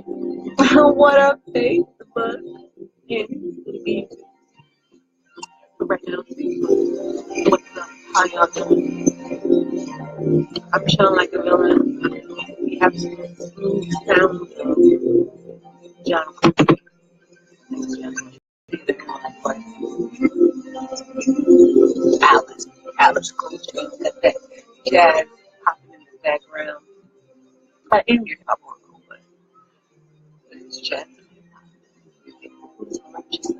What up, Facebook? Yeah, right now. What's up? How y'all doing? I'm chilling like a villain. We have some smooth sounds of John Coltrane. Alice, Alice Coltrane, got that jazz popping in the background. But in your top one, but it's jazz. It's just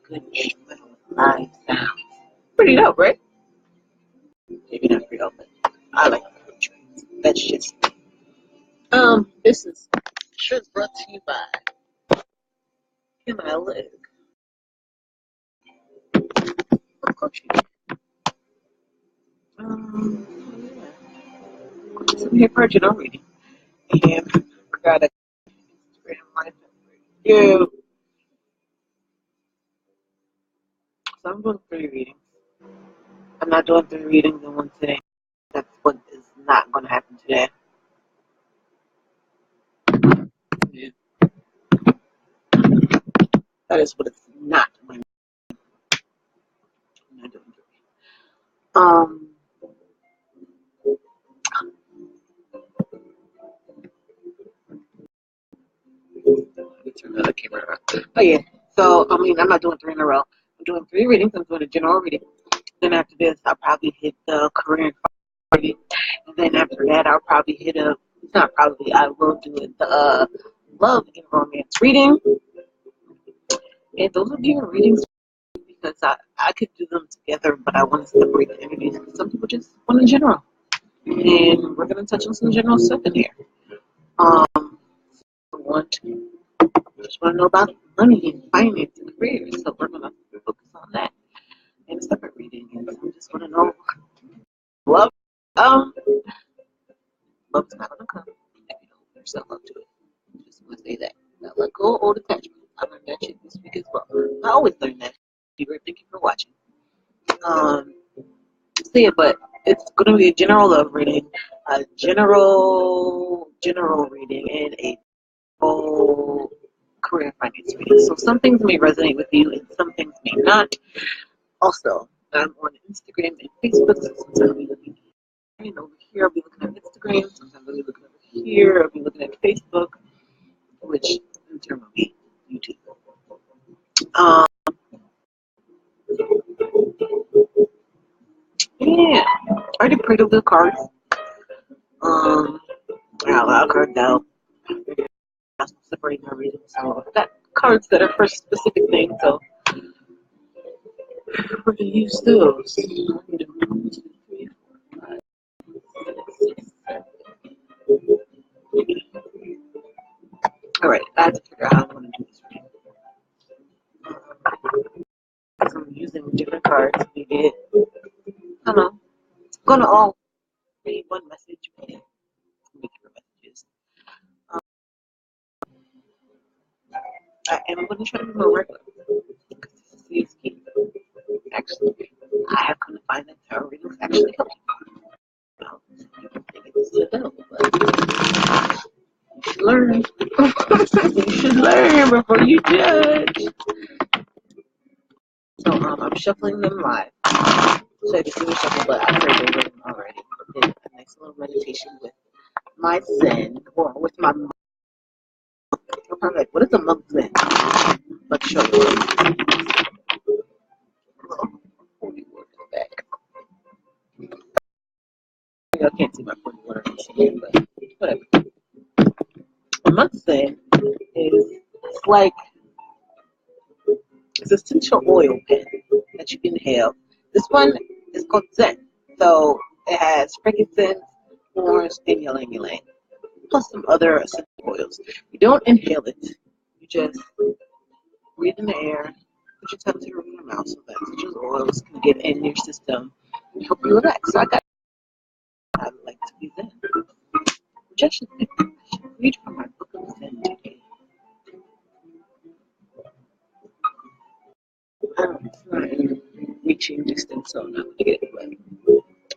good instrumental live sound. Pretty dope, right? Maybe not pretty dope, but I like Coltrane. That's just this is sure brought to you by Him I Live. Of course you do. Yeah. Some here for general reading. And got a Instagram live you. So I'm doing 3 readings. I'm not doing 3 readings in one today. That's what is not going to happen today. Yeah. That is what it's not going to happen. I'm not doing 3. Let me turn the other camera around. Oh yeah. So I'm not doing 3 in a row. I'm doing 3 readings. I'm doing a general reading. Then after this, I'll probably hit the Korean reading. And then after that, I'll probably hit a. It's not probably. I will do it. The love and romance reading. And those will be your readings because I could do them together, but I want to separate the energies. Some people just want in general, and we're gonna touch on some general stuff in here. Just want to know about money and finance and career, so we're gonna focus on that in a separate reading. And so I just want to know love. Love's not gonna come if you don't put yourself up to it. Just want to say that. Now let go of old attachment. I learned that shit this week as well. I always learn that. Thank you for watching. So yeah, but it's gonna be a general love reading, a general reading, and a full career finance reading. So some things may resonate with you, and some things may not. Also, I'm on Instagram and Facebook. So sometimes I'll be looking over here. I'll be looking at Instagram. Sometimes I'll be looking over here. I'll be looking at Facebook, which in turn will be YouTube. Yeah, I already prayed over the cards. I got a lot of cards out. I'm separating my readings. So I've got cards that are for specific things. So we're gonna use those. 1, 2, 3, 4, 5, 6, 7. All right, I have to figure out how I'm gonna do this reading. So I'm using different cards. We get, I don't know. It's gonna all be one message, but make different messages. And I'm gonna try to be more regular. Actually, I have come to find that tarot readings actually help people. People think it's the devil, but you should learn. You should learn before you judge. So I'm shuffling them live. So I can see the shuffle, but I prayed over them already. I did a nice little meditation with my Zen, or with my monk. I'm probably like, what is a monk Zen? Let's show you. Back. I can't see my 41 here, but whatever. A monk Zen is it's like it's essential oil pen that you inhale. This one is called Zen. So it has frankincense, orange, and ylang ylang, plus some other essential oils. You don't inhale it. You just breathe in the air, put your tongue to your mouth so that essential oils can get in your system and help you relax. So I like to be Zen. Which I should read from my book of Zen today. It's not in reaching distance, so I'm not going to get it. But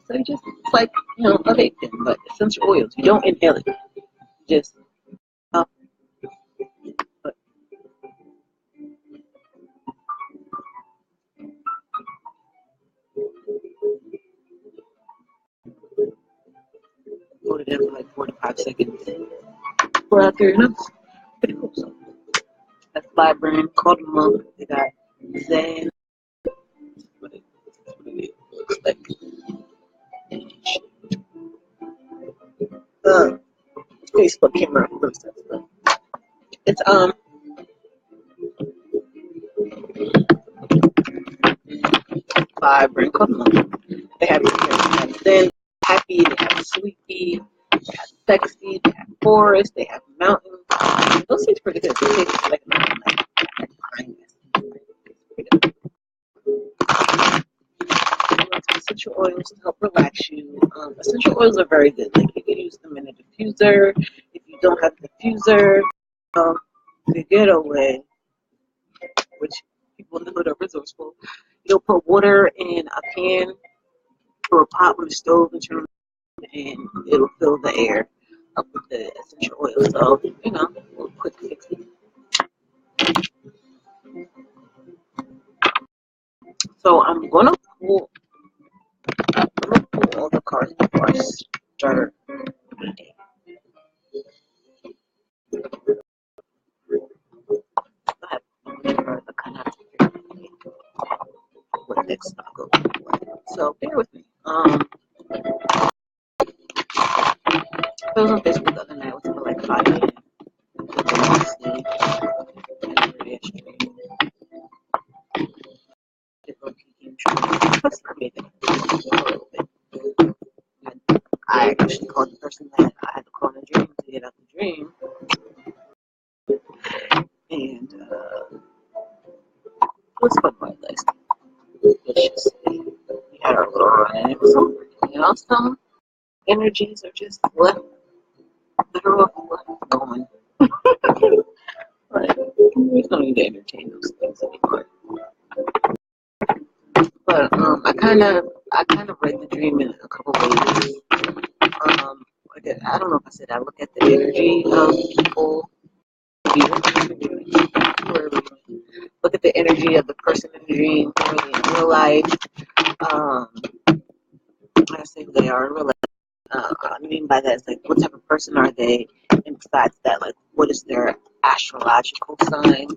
so it's like, a vape pen, but essential oils. You don't inhale it. You just seconds. We're out there, and it's pretty cool. So that's by a brand called Monk. They got Zen. What it looks like. Facebook camera looks like, but it's by a brand called Monk. They have Zen, Happy, they have Sleepy, they have Sexy, they have Forest, they have Mountain. Those taste pretty good. They taste like mountain, like kindness. Essential oils to help relax you. Essential oils are very good. Like you can use them in a diffuser. If you don't have a diffuser, the getaway, which people in the hood are resourceful, you'll put water in a pan or a pot with a stove and turn it on, and it'll fill the air up with the essential oil. So, you know, a little quick fix. So I'm gonna pull all the cards before I start my day. I have the kind of what next I'll go for. So bear with me. I was on Facebook the other night. It was for like 5 a.m. I actually called the person that I had to call in a dream to get out the dream. And it was fun by last night. Let's just say we had our little run and it was over. You know, some energies are just left going. Like, we don't need to entertain those things anymore. But I kind of read the dream in a couple ways. I don't know if I said I look at the energy of people. Look at the energy of the person in the dream in real life. I say who they are in real life. I mean by that is like what type of person are they, and besides that, like what is their astrological sign?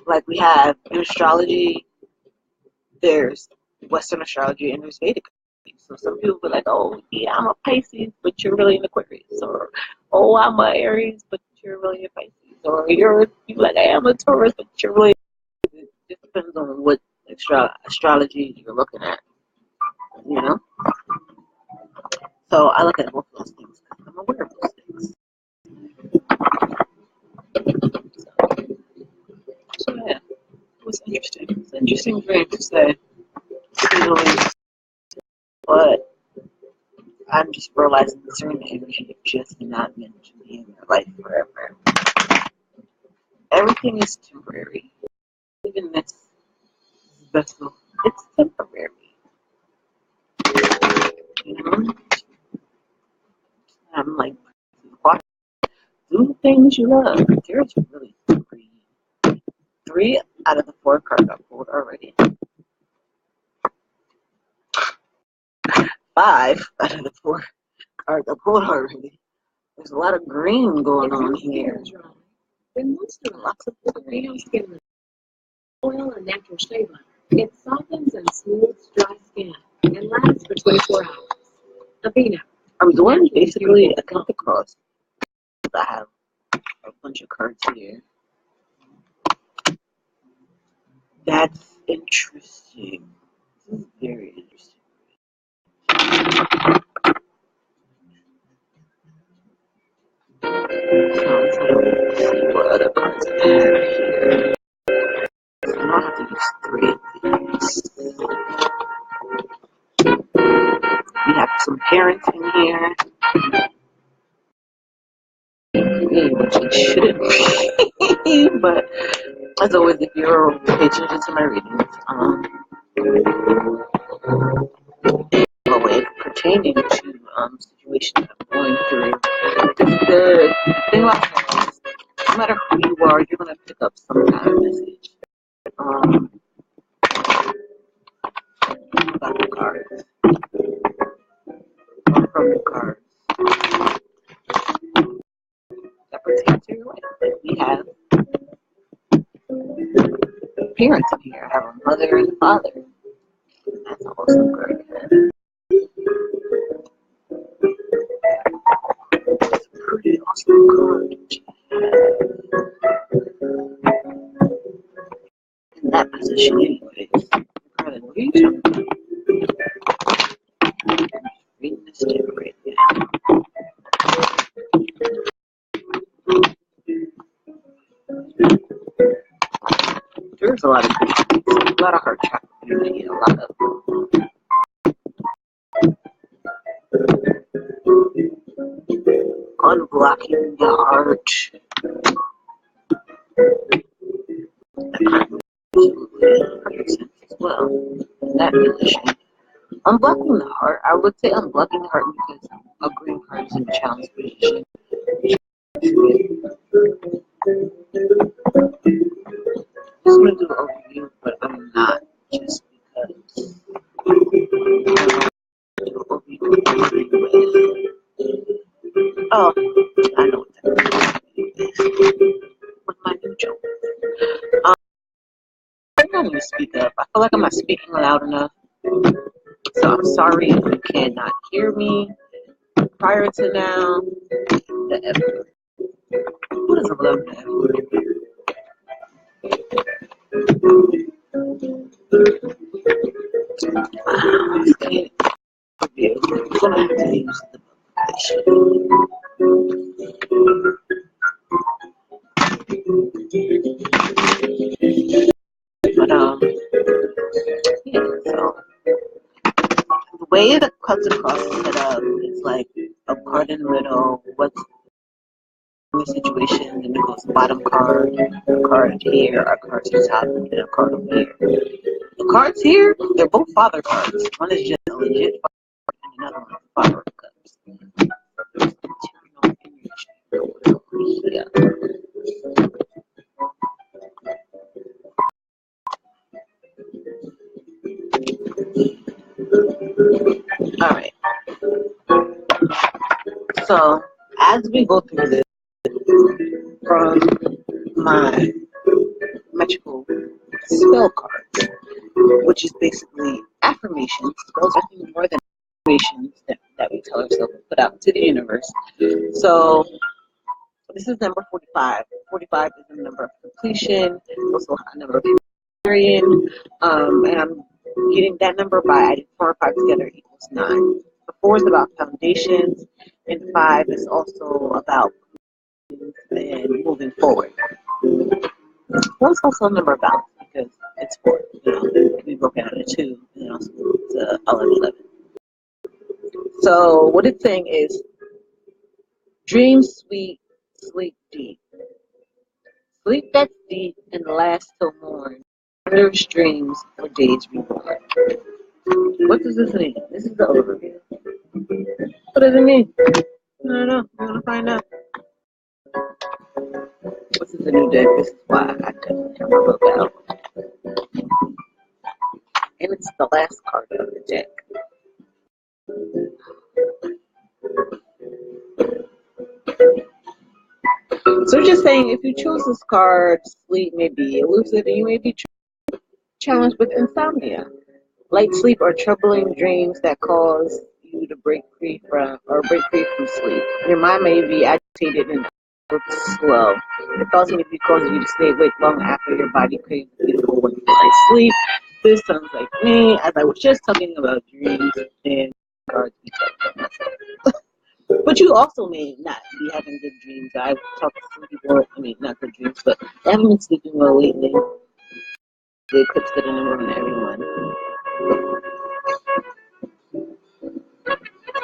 Like we have in astrology, there's Western astrology and there's Vedic. So some people be like, oh yeah, I'm a Pisces, but you're really an Aquarius, or oh I'm a Aries, but you're really a Pisces, or you're like I am a Taurus, but you're really. It just depends on what astrology you're looking at, you know. So I look at both of those things because I'm aware of those things. So yeah, it was interesting. It's an interesting dream to say, but I'm just realizing that certain energy is just not meant to be in your life forever. Everything is temporary. Even this vessel, it's temporary. You know? I'm like, do the things you love. There's really three out of the 4 cards I pulled already. 5 out of the 4 cards I pulled already. There's a lot of green going on here. Then most of Lots of green. greenhouse skin oil and natural shea butter. It softens and smooths dry skin and lasts for 24 hours. Aveeno. I'm doing basically a count across. I have a bunch of cards here. That's interesting. This is very interesting. So let's see what other cards I have here. I don't have to use 3 of these. We have some parents in here. Which it shouldn't be, but as always, if you're paying attention to my readings, away pertaining to situations I'm going through. The thing about that is, no matter who you are, you're gonna pick up some kind of message. about the cards. Or from the cards. That pertain to your life. Like we have parents in here. I have a mother and a father. That's also good. It's a pretty awesome card. In that position, anyways. Rather than read something. Reading this tip right now. There's a lot of good things. A lot of heart chakra energy. A lot of unblocking the heart. Absolutely 100% as well. In that position. Unblocking the heart. I would say unblocking the heart because a green card is in a challenge position. Just going to do an overview, but I'm not just because. Oh, I know what that is. With my new joke. I'm not going to speak up. I feel like I'm not speaking loud enough. So I'm sorry if you cannot hear me prior to now. The F word. Who doesn't love the F word? Okay. I'm going to have to use the but yeah, so the way it comes across set up is like a card in the middle, what's the situation, then it goes bottom card, a card here, a card to the top, and a card over here. The cards here, they're both father cards. One is just a legit father and another one is father of cups. Yeah. Alright. So as we go through this from my magical spell cards, which is basically affirmations, spells are nothing more than affirmations that we tell ourselves to put out into the universe. So this is number 45. 45 is the number of completion, also a number of humanitarian, and I'm getting that number by adding 4 and 5 together equals 9. The 4 is about foundations, and 5 is also about and moving forward. 4 is also a number of balance because it's 4. You know, it can be broken out into 2 and then also to 11. So what it's saying is dream sweet, sleep deep. Sleep that's deep and last till morn. Wondrous dreams for days reborn. What does this mean? This is the overview. What does it mean? I don't know. I'm gonna find out. This is a new deck. This is why I couldn't have my book out. And it's the last card of the deck. So just saying, if you choose this card, sleep may be elusive and you may be challenged with insomnia. Light sleep or troubling dreams that cause you to break free from sleep. Your mind may be agitated and slow. Your thoughts may be causing you to stay awake long after your body craves a beautiful wonderful night's sleep. This sounds like me, as I was just talking about dreams and cards we talked about myself. But you also may not be having good dreams. I've talked to some people, not good dreams, but they haven't been sleeping well lately. The eclipse did a number on everyone.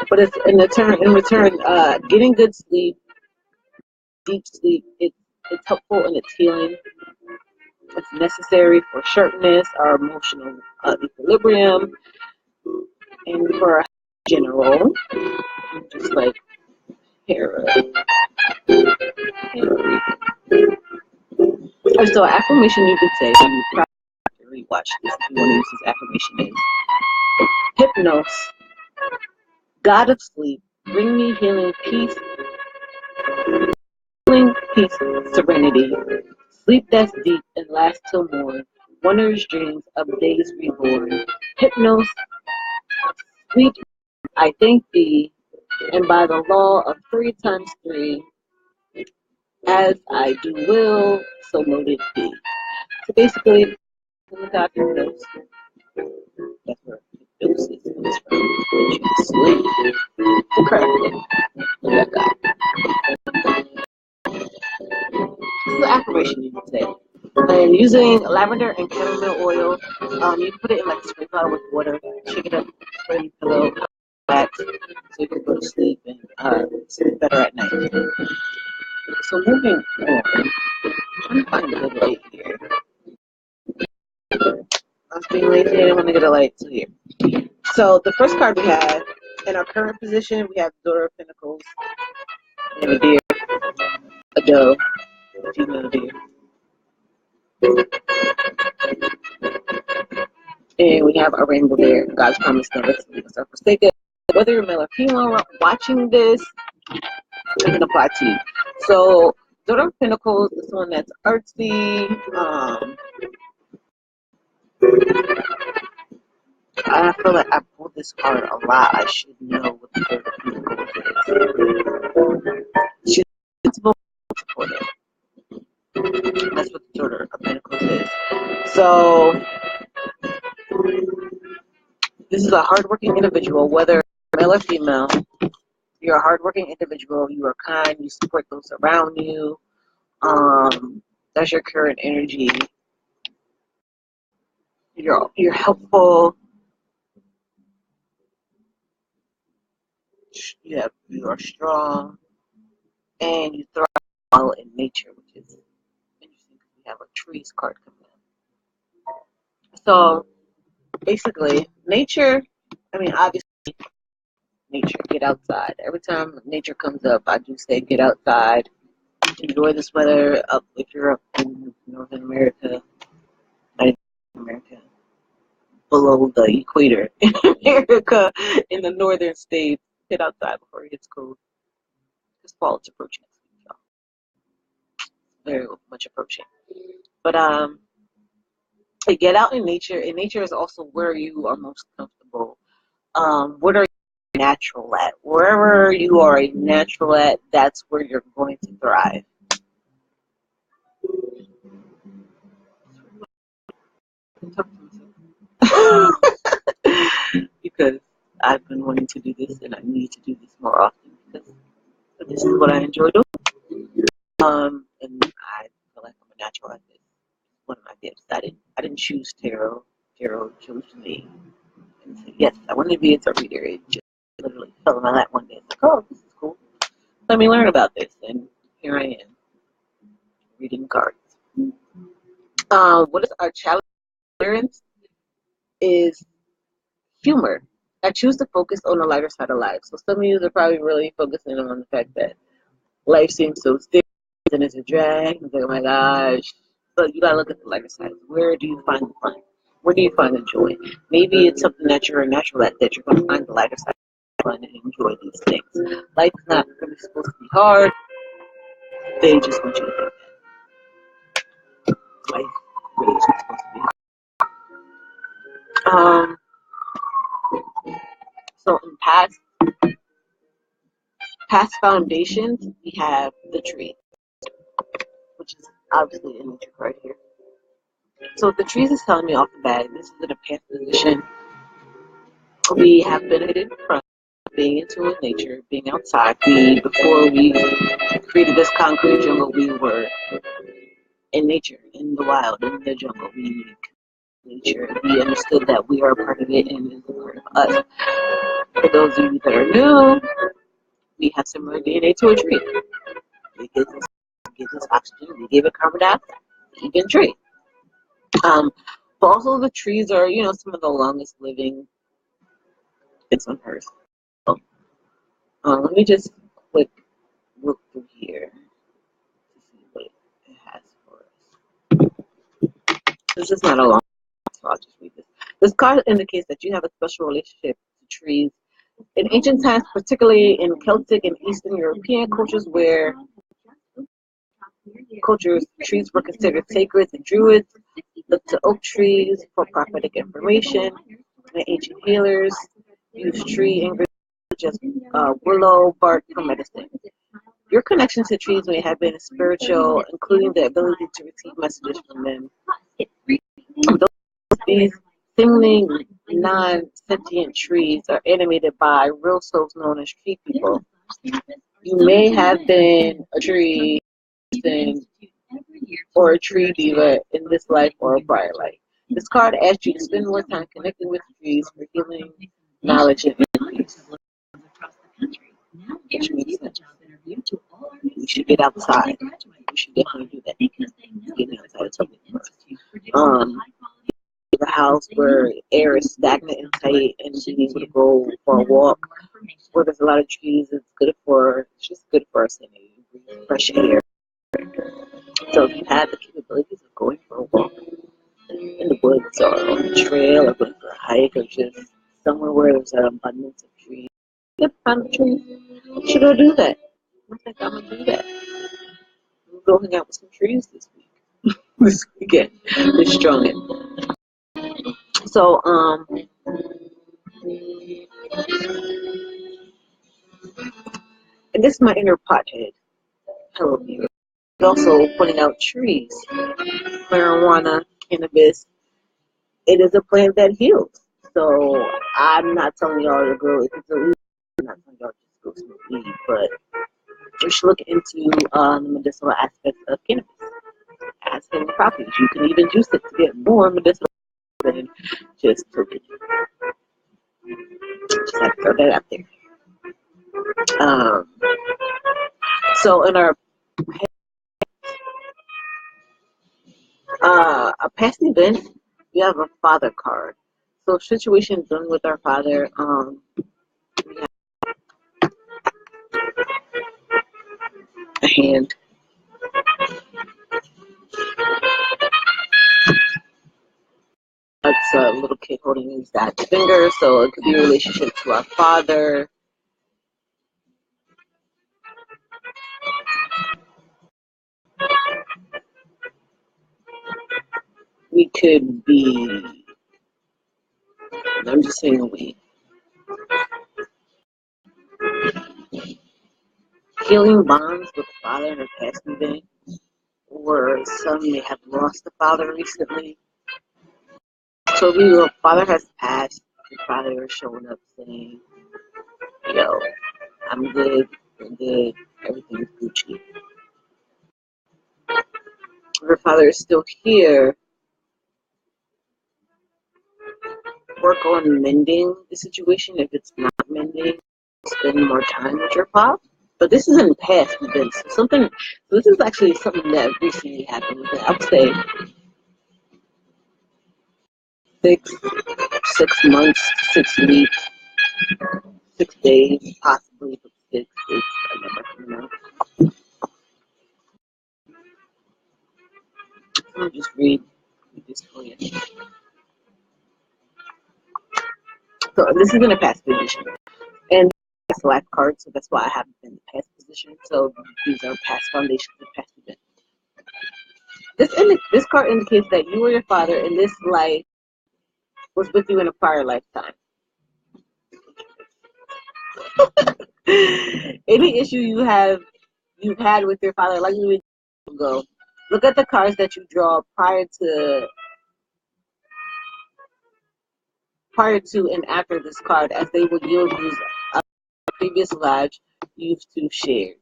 But it's in return, getting good sleep, deep sleep, it's helpful in its healing. It's necessary for sharpness, our emotional equilibrium, and for general, just like hair. So affirmation you could say, and you probably have to rewatch this if you want to use this affirmation is, Hypnos, God of sleep, bring me healing, peace, serenity. Sleep that's deep and lasts till morn. Wondrous dreams of days reborn. Hypnos, sweet, I thank thee, and by the law of 3 times 3, as I do will, so mote it be. So basically, in the God Hypnos, that's where hypnosis comes from. That you sleep correctly. That God. This is an affirmation you can say. And using lavender and chamomile oil, you can put it in like a spray bottle with water, shake it up, put it in your pillow, relax, so you can go to sleep and sleep better at night. So moving on, I'm trying to find a good light here. I was being lazy, I didn't want to get a light to here. So the first card we have, in our current position, we have Daughter of Pentacles, and a deer, a dove, a female deer. And we have a rainbow there. God's promise never to leave us or forsake us. Whether you're male or female watching this, it can apply to you. So, Daughter of Pentacles is one that's artsy. I feel like I pulled this card a lot. I should know what the Daughter of Pentacles is. She's supportive. That's what the Daughter of Pentacles is. So, this is a hardworking individual, whether male or female. You're a hardworking individual. You are kind. You support those around you. That's your current energy. You're helpful. You are strong, and you thrive well in nature, which is interesting because we have a trees card coming in. So basically, nature. I mean, obviously, nature. Get outside. Every time nature comes up, I do say get outside. Enjoy this weather. Up if you're up in Northern America, below the equator in America, in the northern states, get outside before it gets cold. Because fall is approaching next week, y'all. Very much approaching. But get out in nature, and nature is also where you are most comfortable. What are you natural at? Wherever you are a natural at, that's where you're going to thrive. Because I've been wanting to do this, and I need to do this more often because this is what I enjoy doing. And I feel like I'm a natural at this. One of my gifts. I didn't choose tarot. Tarot chose me. And said, yes, I wanted to be a tarot reader. It just literally fell in my lap one day. It's like, oh, this is cool. Let me learn about this. And here I am, reading cards. What is our challenge is humor. I choose to focus on the lighter side of life. So some of you are probably really focusing on the fact that life seems so serious and it's a drag. It's like, oh my gosh. But you gotta look at the lighter side. Where do you find the fun? Where do you find the joy? Maybe it's something that you're natural at, that you're gonna find the lighter side of fun and enjoy these things. Life is not really supposed to be hard. They just want you to think that. Life really isn't supposed to be hard. So in past foundations, we have the tree, which is obviously in nature right here. So the trees is telling me off the bat, this is in a past position. We have benefited from being in tune with nature, being outside. Before we created this concrete jungle, we were in nature, in the wild, in the jungle. We nature. We understood that we are a part of it and it is a part of us. For those of you that are new, we have similar DNA to a tree. It gives us oxygen. We give it carbon dioxide. Even tree. But also the trees are, some of the longest living things on Earth. So, let me just quick look through here to see what it has for us. This is not a long, so I'll just read this. This card indicates that you have a special relationship trees. In ancient times, particularly in Celtic and Eastern European cultures, trees were considered sacred. The Druids looked to oak trees for prophetic information. The ancient healers used tree ingredients such as willow bark for medicine. Your connection to trees may have been spiritual, including the ability to receive messages from them. These seemingly non-sentient trees are animated by real souls known as tree people. You may have been a tree person or a tree diva in this life or a prior life. This card asks you to spend more time connecting with trees for healing, knowledge, and peace. Which means that we should get outside. We should definitely do that. Getting outside is something for us. A house where air is stagnant and tight, and being able to go for a walk where there's a lot of trees. It's just good for us and fresh air. So if you have the capabilities of going for a walk in the woods or on the trail or going for a hike or just somewhere where there's an abundance of trees, you can find a tree. You should go do that. I think I'm gonna do that. I'm gonna go hang out with some trees this week. This weekend. This strong. So and this is my inner pothead. Hello, viewer. Also pointing out trees, marijuana, cannabis. It is a plant that heals. So I'm not telling y'all to go if it's illegal. I'm not telling y'all just go smoke weed, but you should look into the medicinal aspects of cannabis as healing properties. You can even juice it to get more medicinal than just token. Just have to throw that out there. So in our a past event, we have a father card. So situation done with our father, we have a hand. That's a little kid holding his dad's finger, so it could be a relationship to our father. We could be, I'm just saying we. Healing bonds with the father in a past event, or some may have lost a father recently. So your father has passed, your father is showing up saying, yo, I'm good, we're good, everything's Gucci. Your father is still here. Work on mending the situation. If it's not mending, spend more time with your pop. But this isn't past events. This is actually something that recently happened. I would say 6 months, 6 weeks, 6 days, possibly, but 6 weeks. I never know. Let me just read this for you. So this is in a past position. And that's life card, so that's why I haven't been in the past position. So these are past foundations and past events. This card indicates that you or your father in this life was with you in a prior lifetime. Any issue you've had with your father, like you ago, look at the cards that you draw prior to and after this card, as they will yield you previous lives you've two shared.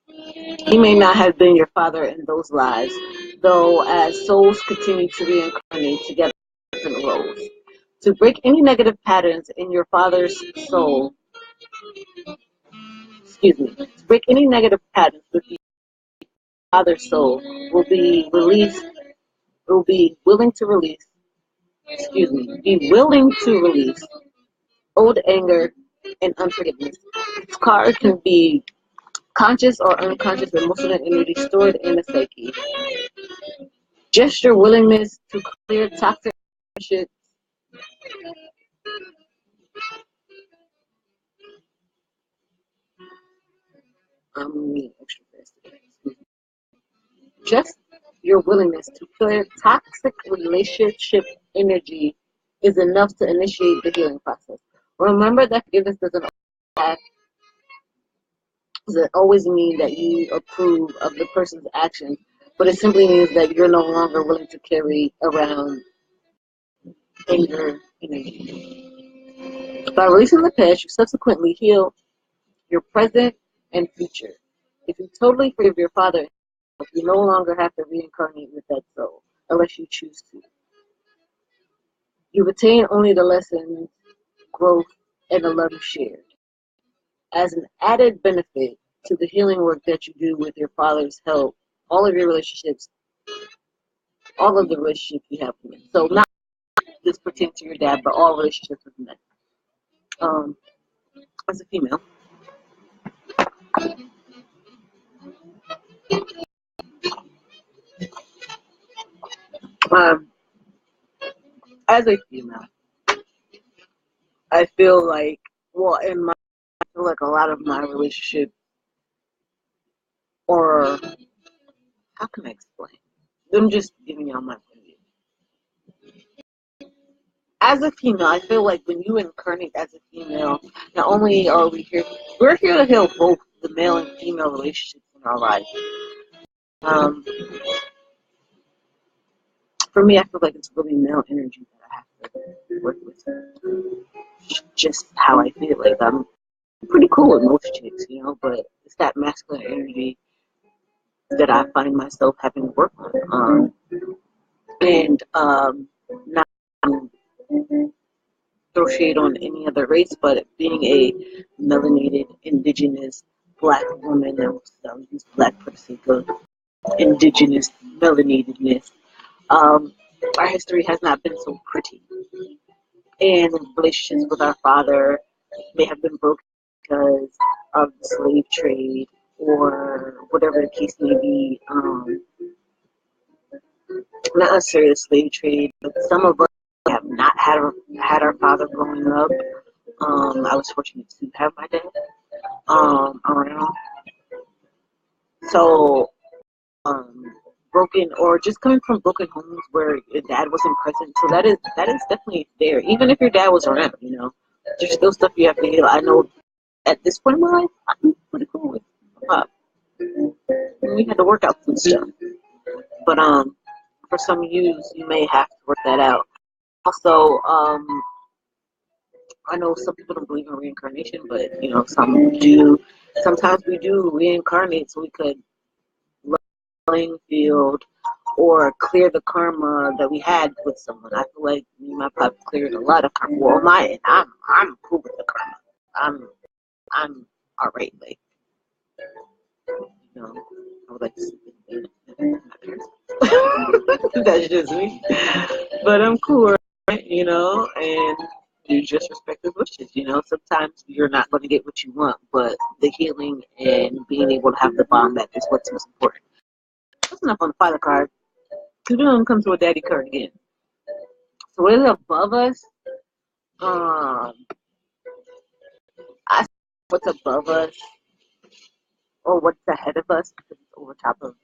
He may not have been your father in those lives, though, as souls continue to reincarnate together in different roles. To break any negative patterns in your father's soul, to break any negative patterns with your father's soul be willing to release old anger and unforgiveness. This card can be conscious or unconscious emotional energy stored in the psyche. Gesture willingness to clear toxic relationships I'm being extra fast today. Just your willingness to clear toxic relationship energy is enough to initiate the healing process. Remember that forgiveness doesn't always mean that you approve of the person's actions, but it simply means that you're no longer willing to carry around anger energy. By releasing the past, you subsequently heal your present and future. If you totally forgive your father, you no longer have to reincarnate with that soul, unless you choose to. You retain only the lessons, growth, and the love you shared. As an added benefit to the healing work that you do with your father's help, all of your relationships, all of the relationships you have with men. So not this pertains to your dad, but all relationships with men. As a female, um, as a female, I feel like, well, I feel like a lot of my relationship, or how can I explain? I'm just giving y'all my point of view. As a female, I feel like when you incarnate as a female, not only are we're here to heal both the male and female relationships in our life. For me, I feel like it's really male energy that I have to work with. Just how I feel. Like I'm pretty cool with most chicks, but it's that masculine energy that I find myself having to work on. And not throw shade on any other race, but being a melanated, indigenous, black woman, I'll use black for the sake of indigenous melanatedness, our history has not been so pretty. And relationships with our father may have been broken because of the slave trade or whatever the case may be. Not necessarily the slave trade, but some of us have not had our father growing up. I was fortunate to have my dad around. So, broken or just coming from broken homes where your dad wasn't present. So that is definitely there. Even if your dad was around, there's still stuff you have to heal. I know at this point in my life, I'm pretty cool with pop. We had to work out some stuff, but for some of you may have to work that out. Also, I know some people don't believe in reincarnation, but some do. Sometimes we do reincarnate so we could level the playing field or clear the karma that we had with someone. I feel like me and my pop cleared a lot of karma. Well, I'm cool with the karma. I'm alright. Like, I would like to sleep in that's just me. But I'm cool, right? And you just respect the wishes. Sometimes you're not going to get what you want, but the healing and being able to have the bond that is what's most important. That's enough on the father card. Because we don't come to a daddy card again. So what is above us? I what's above us or what's ahead of us because it's over top of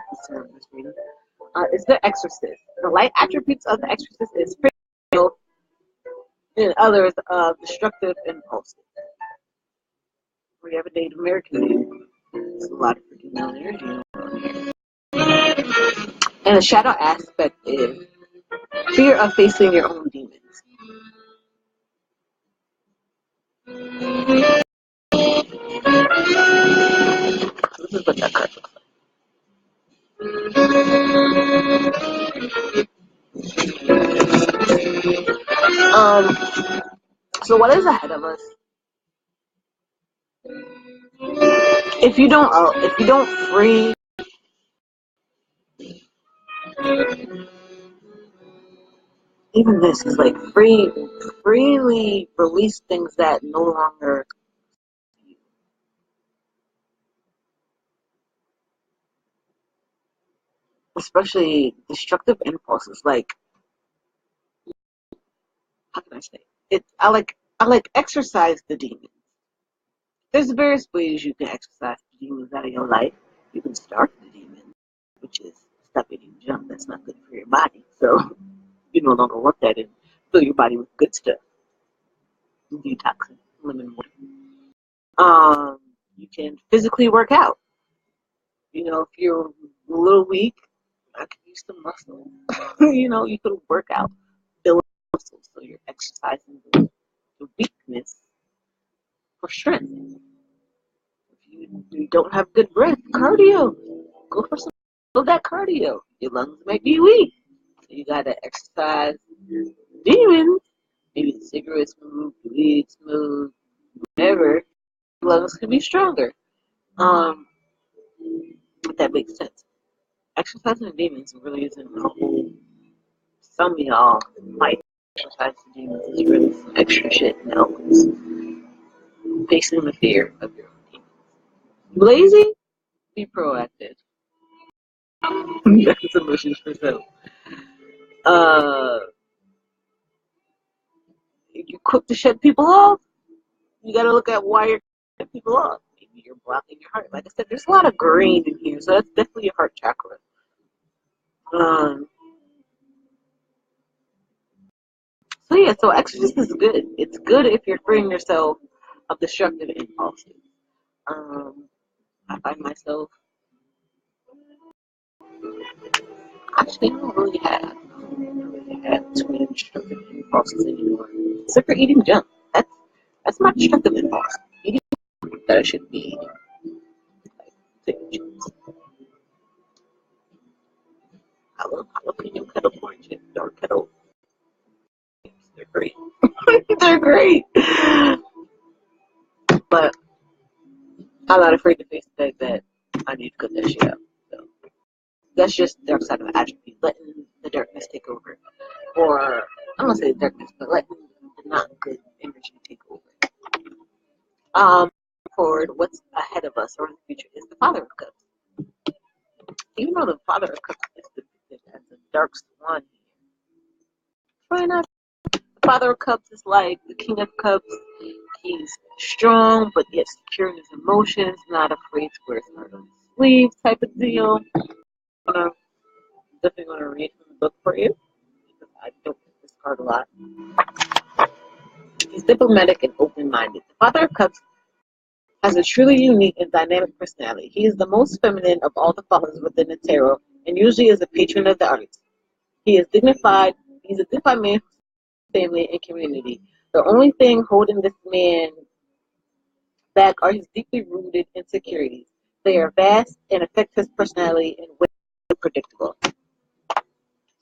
this reading. Is the Exorcist. The light attributes of the Exorcist is spiritual and others destructive impulses. We have a Native American name. There's a lot of freaking male energy. And the shadow aspect is fear of facing your own demons. This is what that card looks like. So what is ahead of us? If you don't free even this is like freely release things that no longer, especially destructive impulses. Like, how can I say it? I like exercise the demons. There's various ways you can exercise the demons out of your life. You can starve the demons, which is stop eating junk. That's not good for your body. So you no longer want that and fill your body with good stuff. Detoxing, lemon water. You can physically work out. You know, if you're a little weak, I could use some muscle. You know, you could work out, build muscles, so you're exercising the weakness for strength. If you don't have good breath, cardio. Go for some build that cardio. Your lungs might be weak. So you gotta exercise your demons. Maybe the cigarettes move, the weed smooth, whatever. Your lungs can be stronger. If that makes sense. Exercising the demons really isn't a whole. Some of y'all might exercise the demons is really some extra shit and helps facing the fear of your own demons. Lazy? Be proactive. That's solutions for self. If you're quick to shut people off, you gotta look at why you're shutting people off. Maybe you're blocking your heart. Like I said, there's a lot of green in here, so that's definitely your heart chakra. So yeah, so exercise is good. It's good if you're freeing yourself of destructive impulses. I find myself actually I don't really have too many destructive impulses anymore. Except for eating junk. That's my destructive impulse. Eating junk that I should be eating. Like chips. Jalapeno kettle corn chips or kettle. They're great. They're great. But I'm not afraid to face the fact that I need to cut that shit out. So that's just the dark side of atrophy, letting the darkness take over. Or I don't want to say darkness, but letting the not good energy take over. Forward, what's ahead of us or in the future is the Father of Cups. Even though the Father of Cups is depicted as a dark swan here, why not? The Father of Cups is like the King of Cups. He's strong, but yet secure in his emotions, not afraid to wear his heart on his sleeve type of deal. I'm definitely going to read from the book for you because I don't get this card a lot. He's diplomatic and open-minded. The Father of Cups has a truly unique and dynamic personality. He is the most feminine of all the fathers within the tarot and usually is a patron of the arts. He's a dignified man for family and community. The only thing holding this man back are his deeply rooted insecurities. They are vast and affect his personality in ways unpredictable.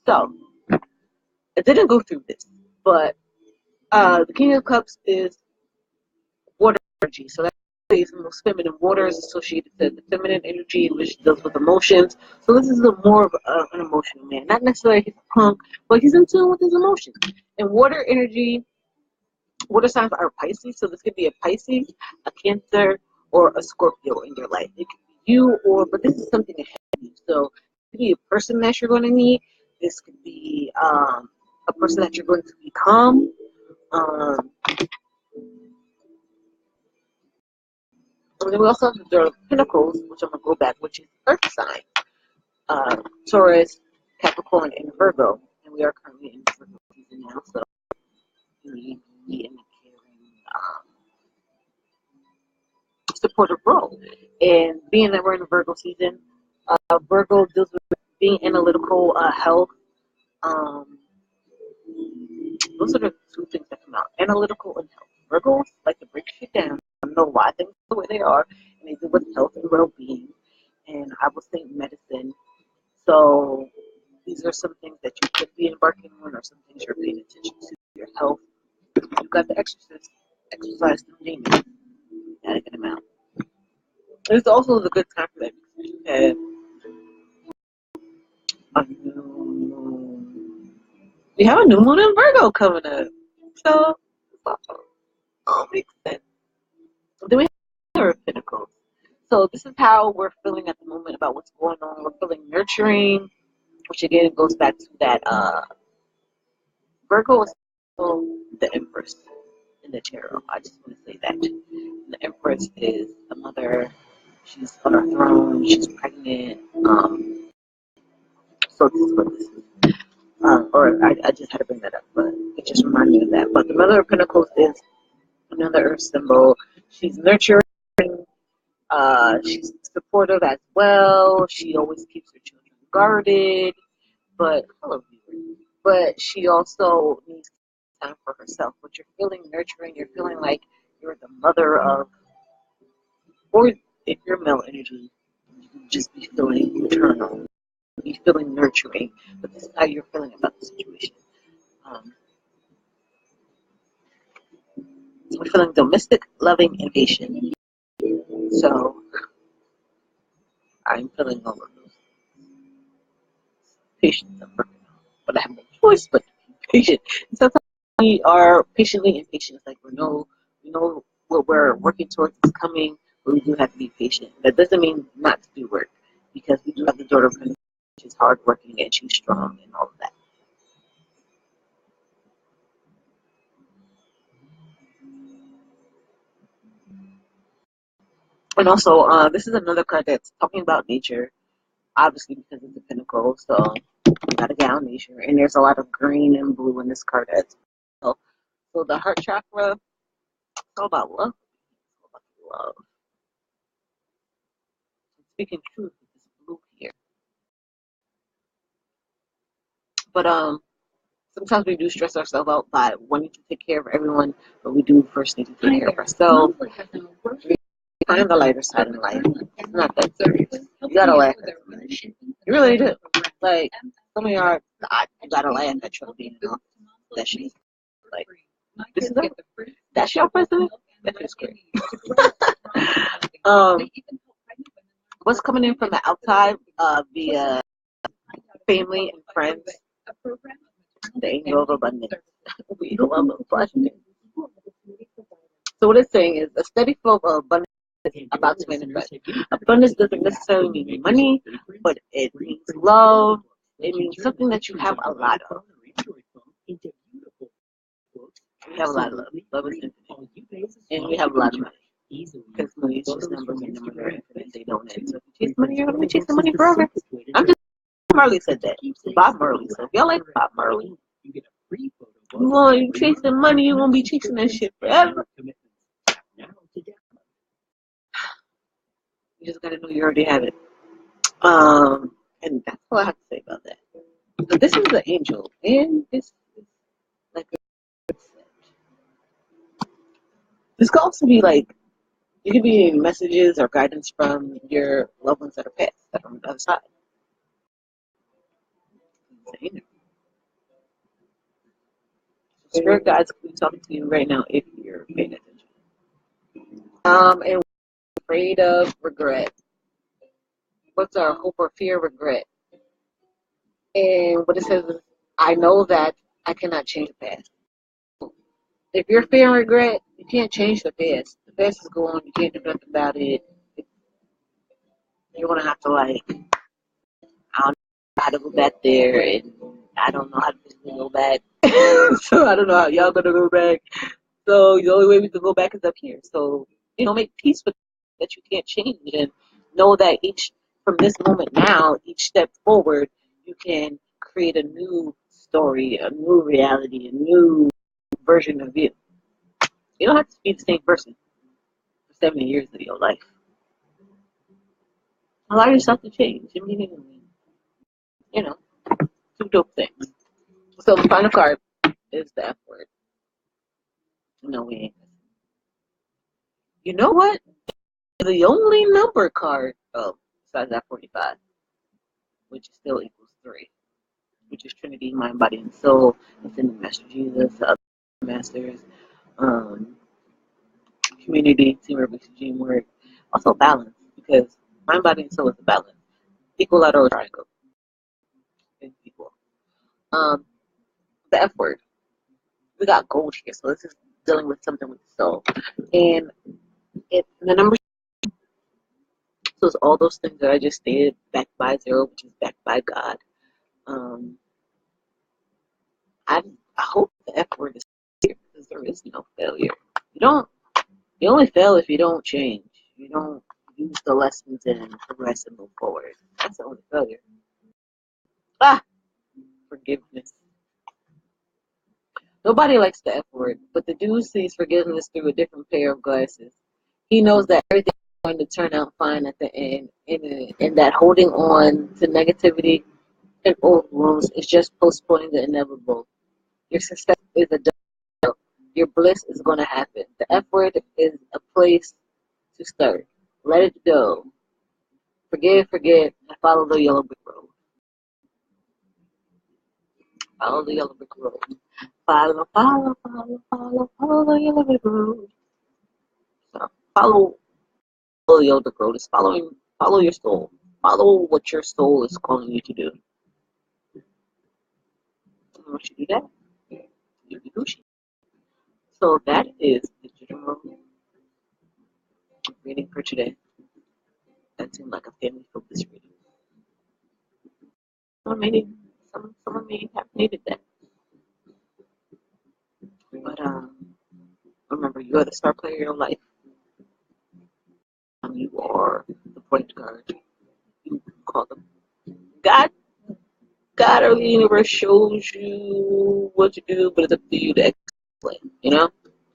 So, I didn't go through this, but the King of Cups is water energy. So that's the most feminine. Water is associated to the feminine energy, which deals with emotions. So this is more of an emotional man. Not necessarily he's a punk, but he's in tune with his emotions. And water energy, water signs are Pisces. So this could be a Pisces, a Cancer, or a Scorpio in your life. It could be you, but this is something ahead of you. So it could be a person that you're going to meet. This could be a person that you're going to become. And then we also have the Pentacles, which I'm going to go back, which is Earth sign. Taurus, Capricorn, and Virgo. And we are currently in Virgo season now, so you need to be in a caring, supportive role. And being that we're in the Virgo season, Virgo deals with being analytical, health. Those are the two things that come out: analytical and health. Virgos like to break shit down, know why things are the way they are, and they deal with health and well-being. And I would think medicine. So these are some things that you could be embarking on, or some things you're paying attention to. Your health. You've got to exercise some demons. You gotta get them out. It's also a good time for that because you have a new moon. We have a new moon in Virgo coming up, so all makes sense. Then we have Four of Pentacles. So this is how we're feeling at the moment about what's going on. We're feeling nurturing, which again goes back to that Virgo is still the Empress in the tarot. I just want to say that. The Empress is the mother, She's on her throne. She's pregnant. So this is what this is. I just had to bring that up, but it just reminded me of that. But the Mother of Pentacles is another earth symbol. She's nurturing. She's supportive as well. She always keeps her children guarded. But hello, viewer. But she also needs time for herself. But you're feeling nurturing. You're feeling like you're the mother of, or if you're male energy, you can just be feeling maternal, be feeling nurturing. But this is how you're feeling about the situation. We're feeling domestic, loving, and patient. So I'm feeling all of those. Patience, I'm working on, but I have no choice but to be patient. And sometimes we are patiently impatient. Like we know what we're working towards is coming, but we do have to be patient. That doesn't mean not to do work, because we do have the daughter of Pentacles. She's hardworking and she's strong and all of that. And also, this is another card that's talking about nature, obviously because it's a pentacle. So we got a gal nature, and there's a lot of green and blue in this card as well. So the heart chakra, it's all about love. It's all about love. Speaking truth with this blue here. But sometimes we do stress ourselves out by wanting to take care of everyone, but we do first need to take care of ourselves. We find the lighter side in life. It's not that serious. You gotta laugh at it. You really do. Like, some of y'all, you gotta laugh at Trump being in office. That shit is like, this is it. That's your president? That is great. What's coming in from the outside via family and friends? The angel of abundance. We love abundance. So what it's saying is a steady flow of abundance is about to manifest. Abundance doesn't necessarily mean money, but it means love. It means something that you have a lot of. We have a lot of love. Love is infinite. And we have a lot of money. Because money is just numbers and numbers are infinite. They don't end. So if you chase money, you're going to be chasing money forever. I'm just, Bob Marley said that. Bob Marley. So if y'all like Bob Marley, you chasing money, you're going to be chasing that shit forever. You just got to know you already have it. And that's all I have to say about that. So this is the angel. And this is like a set. This could also be like, you could be messages or guidance from your loved ones that are passed, that are on the other side. Spirit guides will be talking to you right now if you're paying attention. And we're afraid of regret. What's our hope or fear? Regret. And what it says is, I know that I cannot change the past. If you're fearing regret, you can't change the past. The past is gone. You can't do nothing about it. You're gonna have to I don't know how to go back there, and I don't know how to go back. So I don't know how y'all gonna go back. So the only way we can go back is up here. So make peace with that you can't change, and know that from this moment now, each step forward, you can create a new story, a new reality, a new version of you. You don't have to be the same person for 70 years of your life. Allow yourself to change immediately. Two dope things. So the final card is the F word. No, we ain't. You know what? The only number card, besides that 45, which still equals 3, which is Trinity, mind, body, and soul. It's in the Master Jesus, the other masters, community, teamwork, teamwork. Also balance, because mind, body, and soul is a balance. Equilateral triangle. It's equal. The F word. We got gold here, so this is dealing with something with the soul. And the number, so it's all those things that I just stated, backed by 0, which is backed by God. I hope the F word is here, because there is no failure. You only fail if you don't change. You don't use the lessons and progress and move forward. That's the only failure. Forgiveness. Nobody likes the F word, but the dude sees forgiveness through a different pair of glasses. He knows that everything is going to turn out fine at the end, and that holding on to negativity and old wounds is just postponing the inevitable. Your success is a done. Your bliss is going to happen. The F word is a place to start. Let it go. Forgive, forget, and follow the yellow brick road. Follow the yellow brick road. Follow, follow, follow, follow, follow the yellow brick road. So follow the yellow brick road. Is follow your soul. Follow what your soul is calling you to do. And once you do that, you'll be Gucci. So that is the general reading for today. That seemed like a family focused reading. Someone may have needed that. But remember, you are the star player of your life. You are the point guard. You call them God. God or the universe shows you what to do, but it's up to you to explain. You know,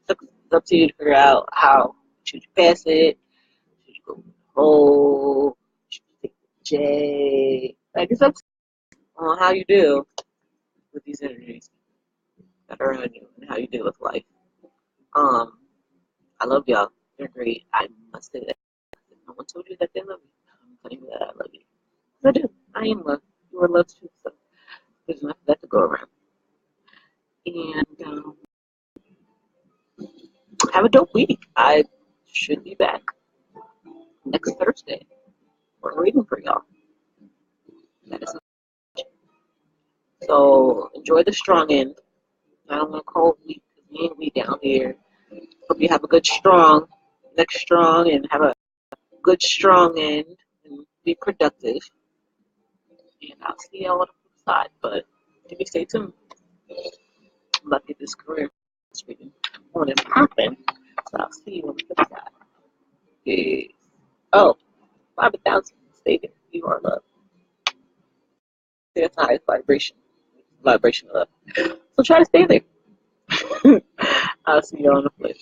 it's up to you to figure out how. Should you pass it? Should you go with the hole? Should you take the J? Like, it's up to you on how you deal with these energies that are on you and how you deal with life. I love y'all. You're great. I must say that. If no one told you that they love you, I'm telling you that I love you. I do. I am loved. You are loved too. So there's enough of that to go around. And have a dope week. I should be back next Thursday for a reading for y'all. That is so enjoy the strong end. I don't want to call it weak because we ain't we down here. Hope you have a good next strong, and have a good strong end and be productive. And I'll see y'all on the flip side. But maybe stay tuned. I'm about to get this career reading on and popping. So I'll see you on the flip side. Peace. Oh, 5,000. Stay there. You are loved. That's highest vibration of love. So try to stay there. I'll see you on the flip.